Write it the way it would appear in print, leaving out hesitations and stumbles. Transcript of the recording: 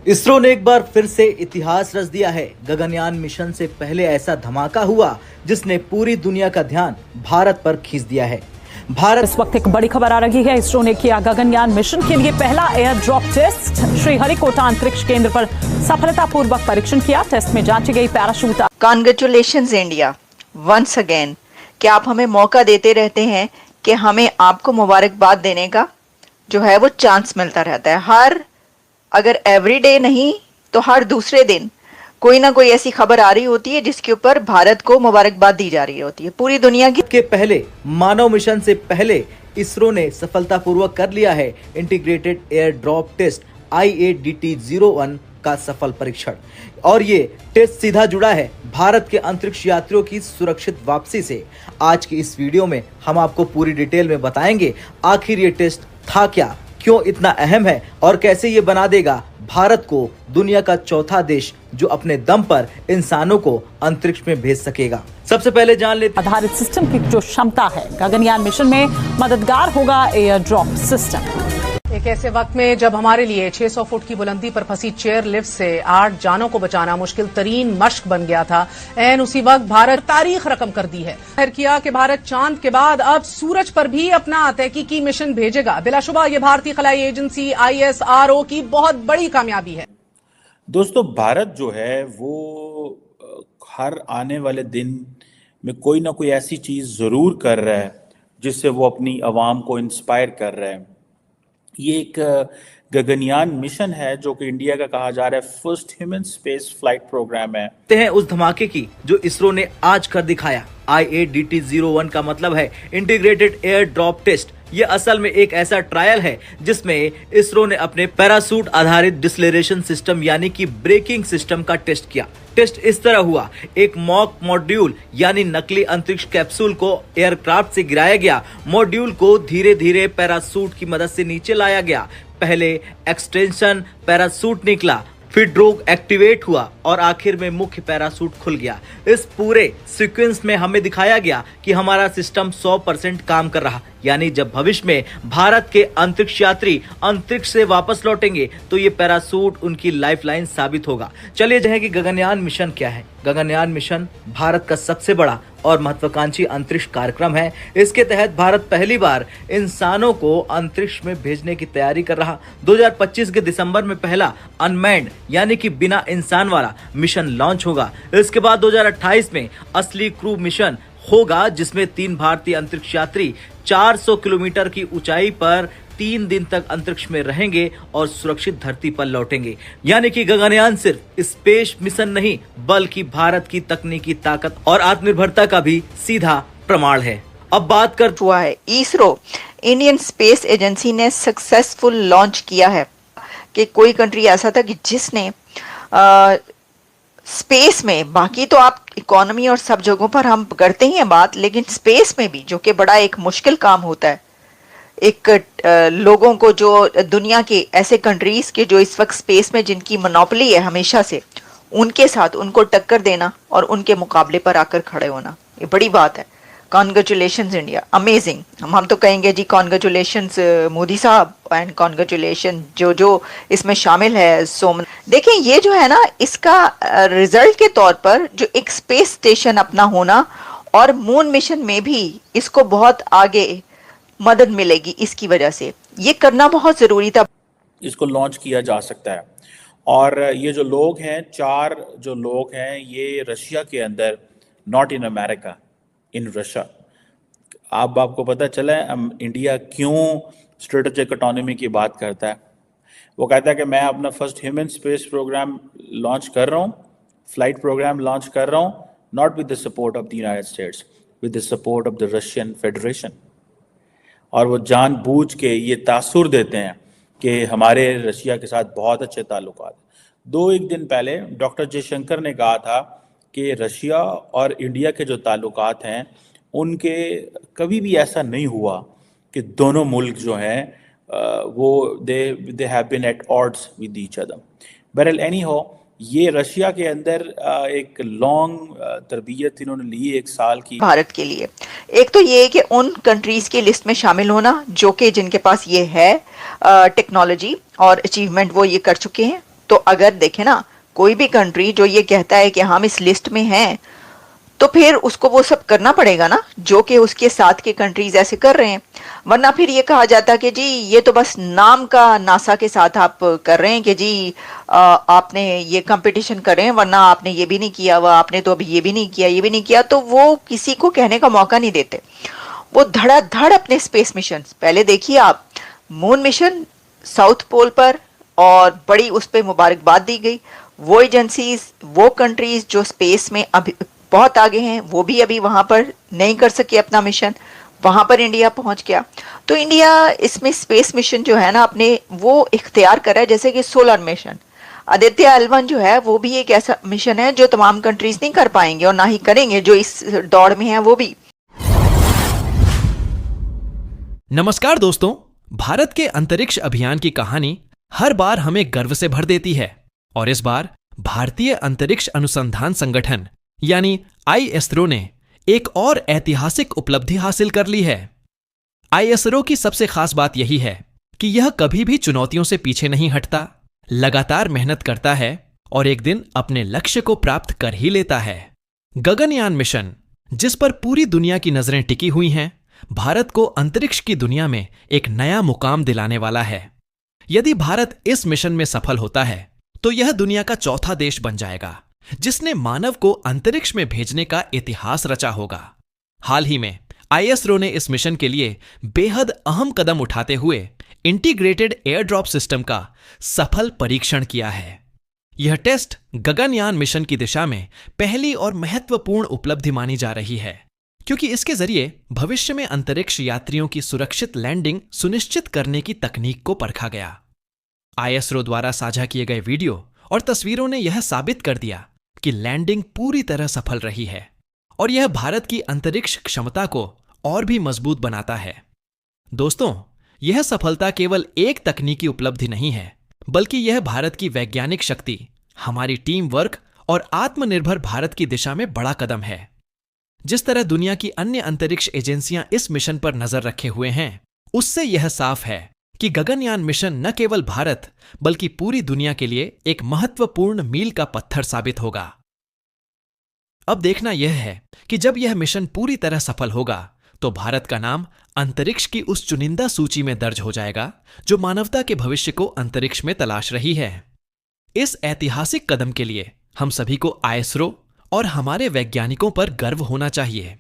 इसरो ने एक बार फिर से इतिहास रच दिया है। गगनयान मिशन से पहले ऐसा धमाका हुआ जिसने पूरी दुनिया का ध्यान भारत पर खींच दिया है। भारत इस वक्त एक बड़ी खबर आ रही है। इसरो ने किया गगनयान मिशन के लिए पहला एयर ड्रॉप टेस्ट। श्रीहरिकोटा अंतरिक्ष केंद्र पर सफलतापूर्वक परीक्षण किया। टेस्ट में जांची गई parachute. Congratulations India once again. क्या आप हमें मौका देते रहते हैं कि हमें आपको मुबारकबाद देने का जो है वो चांस मिलता रहता है। अगर एवरीडे नहीं तो हर दूसरे दिन कोई ना कोई ऐसी खबर आ रही होती है जिसके ऊपर भारत को मुबारकबाद दी जा रही होती है पूरी दुनिया की। के पहले मानव मिशन से पहले इसरो ने सफलतापूर्वक कर लिया है integrated air drop test IADT-01 का सफल परीक्षण। और ये टेस्ट सीधा जुड़ा है भारत के अंतरिक्ष यात्रियों की सुरक्षित वापसी से। आज की इस वीडियो में हम आपको पूरी डिटेल में बताएंगे आखिर ये टेस्ट था क्या, क्यों इतना अहम है और कैसे ये बना देगा भारत को दुनिया का चौथा देश जो अपने दम पर इंसानों को अंतरिक्ष में भेज सकेगा। सबसे पहले जान लेते आधारित सिस्टम की जो क्षमता है। गगनयान मिशन में मददगार होगा एयर ड्रॉप सिस्टम। एक ऐसे वक्त में जब हमारे लिए 600 फुट की बुलंदी पर फंसी चेयर लिफ्ट से 8 जानों को बचाना मुश्किल तरीन मश्क बन गया था, ऐन उसी वक्त भारत तारीख रकम कर दी है। जाहिर किया कि भारत चांद के बाद अब सूरज पर भी अपना तहकीकी मिशन भेजेगा। बिलाशुबा ये भारतीय खलाई एजेंसी ISRO की बहुत बड़ी कामयाबी है। दोस्तों, भारत जो है वो हर आने वाले दिन में कोई ना कोई ऐसी चीज जरूर कर रहा है जिससे वो अपनी आवाम को इंस्पायर कर रहा है। ये एक गगनयान मिशन है जो कि इंडिया का कहा जा रहा है first human space flight programme है। उस धमाके की जो इसरो ने आज कर दिखाया। IADT-01 का मतलब है इंटीग्रेटेड एयर ड्रॉप टेस्ट। ये असल में एक ऐसा ट्रायल है जिसमें इसरो ने अपने पैरासूट आधारित डिसलेरेशन सिस्टम यानी कि ब्रेकिंग सिस्टम का टेस्ट किया। टेस्ट इस तरह हुआ, एक मॉक मॉड्यूल यानी नकली अंतरिक्ष कैप्सूल को एयरक्राफ्ट से गिराया गया। मॉड्यूल को धीरे धीरे पैरासूट की मदद से नीचे लाया गया। पहले एक्सटेंशन पैरासूट निकला, फिर ड्रोग एक्टिवेट हुआ और आखिर में मुख्य पैरासूट खुल गया। इस पूरे सीक्वेंस में हमें दिखाया गया कि हमारा सिस्टम 100% काम कर रहा। यानी जब भविष्य में भारत के अंतरिक्ष यात्री अंतरिक्ष से वापस लौटेंगे तो ये पैरासूट उनकी लाइफलाइन साबित होगा। चलिए जाने कि गगनयान मिशन क्या है। गगनयान मिशन भारत का सबसे बड़ा और महत्वाकांक्षी अंतरिक्ष कार्यक्रम है। इसके तहत भारत पहली बार इंसानों को अंतरिक्ष में भेजने की तैयारी कर रहा। 2025 के दिसंबर में पहला अनमैन्ड यानी कि बिना इंसान वाला मिशन लॉन्च होगा। इसके बाद 2028 में असली क्रू मिशन होगा जिसमें 3 भारतीय अंतरिक्ष यात्री 400 किलोमीटर की ऊंचाई पर 3 दिन तक अंतरिक्ष में रहेंगे और सुरक्षित धरती पर लौटेंगे। यानी कि गगनयान सिर्फ स्पेस मिशन नहीं बल्कि भारत की तकनीकी ताकत और आत्मनिर्भरता का भी सीधा प्रमाण है। अब बात कर हुआ है इसरो इंडियन स्पेस एजेंसी ने सक्सेसफुल लॉन्च किया है कि कोई कंट्री ऐसा था कि जिसने स्पेस में, बाकी तो आप इकोनॉमी और सब जगहों पर हम करते ही हैं बात, लेकिन स्पेस में भी जो कि बड़ा एक मुश्किल काम होता है, एक लोगों को जो दुनिया के ऐसे कंट्रीज के जो इस वक्त स्पेस में जिनकी मोनोपोली है हमेशा से, उनके साथ उनको टक्कर देना और उनके मुकाबले पर आकर खड़े होना, ये बड़ी बात है। Congratulations India, amazing. हम तो कहेंगे जी कॉन्ग्रेचुलेशंस मोदी साहब एंड कॉन्ग्रेचुलेशन जो इसमें शामिल है सोमन। देखें ये जो है ना, इसका रिजल्ट के तौर पर जो एक स्पेस स्टेशन अपना होना और मून मिशन में भी इसको बहुत आगे मदद मिलेगी। इसकी वजह से ये करना बहुत जरूरी था। इसको लॉन्च किया जा सकता है। और ये जो लोग हैं, 4 जो लोग हैं, ये रशिया के अंदर, not in America, in Russia. अब आपको पता चला है इंडिया क्यों स्ट्रेटेजिक ऑटोनॉमी की बात करता है। वो कहता है कि मैं अपना first human space programme launch कर रहा हूँ, फ्लाइट प्रोग्राम लॉन्च कर रहा हूँ, not with the support of the United States, with the support of the Russian Federation. और वो जानबूझ के ये तासुर देते हैं कि हमारे रशिया के साथ बहुत अच्छे ताल्लुकात। 2-1 दिन पहले डॉक्टर जयशंकर ने कहा था कि रशिया और इंडिया के जो ताल्लुकात हैं उनके कभी भी ऐसा नहीं हुआ कि दोनों मुल्क जो हैं वो they have been at odds with each other. बहरहाल एनी हो, ये रशिया के अंदर एक लॉन्ग तरबियत इन्होंने ली 1 साल की भारत के लिए। एक तो ये है कि उन कंट्रीज की लिस्ट में शामिल होना जो कि जिनके पास ये है टेक्नोलॉजी और अचीवमेंट, वो ये कर चुके हैं। तो तो अगर देखें ना, कोई भी कंट्री जो ये कहता है कि हम इस लिस्ट में हैं, तो फिर उसको वो सब करना पड़ेगा ना जो कि उसके साथ के कंट्रीज ऐसे कर रहे हैं। वरना फिर ये कहा जाता कि जी ये तो बस नाम का नासा के साथ आप कर रहे हैं कि जी आपने ये कंपटीशन कर रहे हैं, वरना आपने ये भी नहीं किया, वह आपने तो अभी ये भी नहीं किया, ये भी नहीं किया, तो वो किसी को कहने का मौका नहीं देते। वो धड़ाधड़ अपने स्पेस मिशन, पहले देखिए आप, मून मिशन साउथ पोल पर, और बड़ी उस पर मुबारकबाद दी गई। वो एजेंसीज, वो कंट्रीज जो स्पेस में अभी बहुत आगे हैं, वो भी अभी वहां पर नहीं कर सके अपना मिशन, वहां पर इंडिया पहुंच गया। तो इंडिया इसमें स्पेस मिशन जो है ना अपने वो इख्तियार कर रहा है, जैसे कि सोलर मिशन। आदित्य L1 जो है वो भी एक ऐसा मिशन है जो तमाम कंट्रीज नहीं कर पाएंगे और ना ही करेंगे, जो इस दौड़ में है वो भी। नमस्कार दोस्तों, भारत के अंतरिक्ष अभियान की कहानी हर बार हमें गर्व से भर देती है और इस बार भारतीय अंतरिक्ष अनुसंधान संगठन यानी ISRO ने एक और ऐतिहासिक उपलब्धि हासिल कर ली है। ISRO की सबसे खास बात यही है कि यह कभी भी चुनौतियों से पीछे नहीं हटता, लगातार मेहनत करता है और एक दिन अपने लक्ष्य को प्राप्त कर ही लेता है। गगनयान मिशन, जिस पर पूरी दुनिया की नजरें टिकी हुई हैं, भारत को अंतरिक्ष की दुनिया में एक नया मुकाम दिलाने वाला है। यदि भारत इस मिशन में सफल होता है तो यह दुनिया का चौथा देश बन जाएगा जिसने मानव को अंतरिक्ष में भेजने का इतिहास रचा होगा। हाल ही में ISRO ने इस मिशन के लिए बेहद अहम कदम उठाते हुए इंटीग्रेटेड एयर ड्रॉप सिस्टम का सफल परीक्षण किया है। यह टेस्ट गगनयान मिशन की दिशा में पहली और महत्वपूर्ण उपलब्धि मानी जा रही है, क्योंकि इसके जरिए भविष्य में अंतरिक्ष यात्रियों की सुरक्षित लैंडिंग सुनिश्चित करने की तकनीक को परखा गया। ISRO द्वारा साझा किए गए वीडियो और तस्वीरों ने यह साबित कर दिया कि लैंडिंग पूरी तरह सफल रही है और यह भारत की अंतरिक्ष क्षमता को और भी मजबूत बनाता है। दोस्तों, यह सफलता केवल एक तकनीकी उपलब्धि नहीं है, बल्कि यह भारत की वैज्ञानिक शक्ति, हमारी टीम वर्क और आत्मनिर्भर भारत की दिशा में बड़ा कदम है। जिस तरह दुनिया की अन्य अंतरिक्ष एजेंसियां इस मिशन पर नजर रखे हुए हैं, उससे यह साफ है कि गगनयान मिशन न केवल भारत बल्कि पूरी दुनिया के लिए एक महत्वपूर्ण मील का पत्थर साबित होगा। अब देखना यह है कि जब यह मिशन पूरी तरह सफल होगा तो भारत का नाम अंतरिक्ष की उस चुनिंदा सूची में दर्ज हो जाएगा जो मानवता के भविष्य को अंतरिक्ष में तलाश रही है। इस ऐतिहासिक कदम के लिए हम सभी को ISRO और हमारे वैज्ञानिकों पर गर्व होना चाहिए।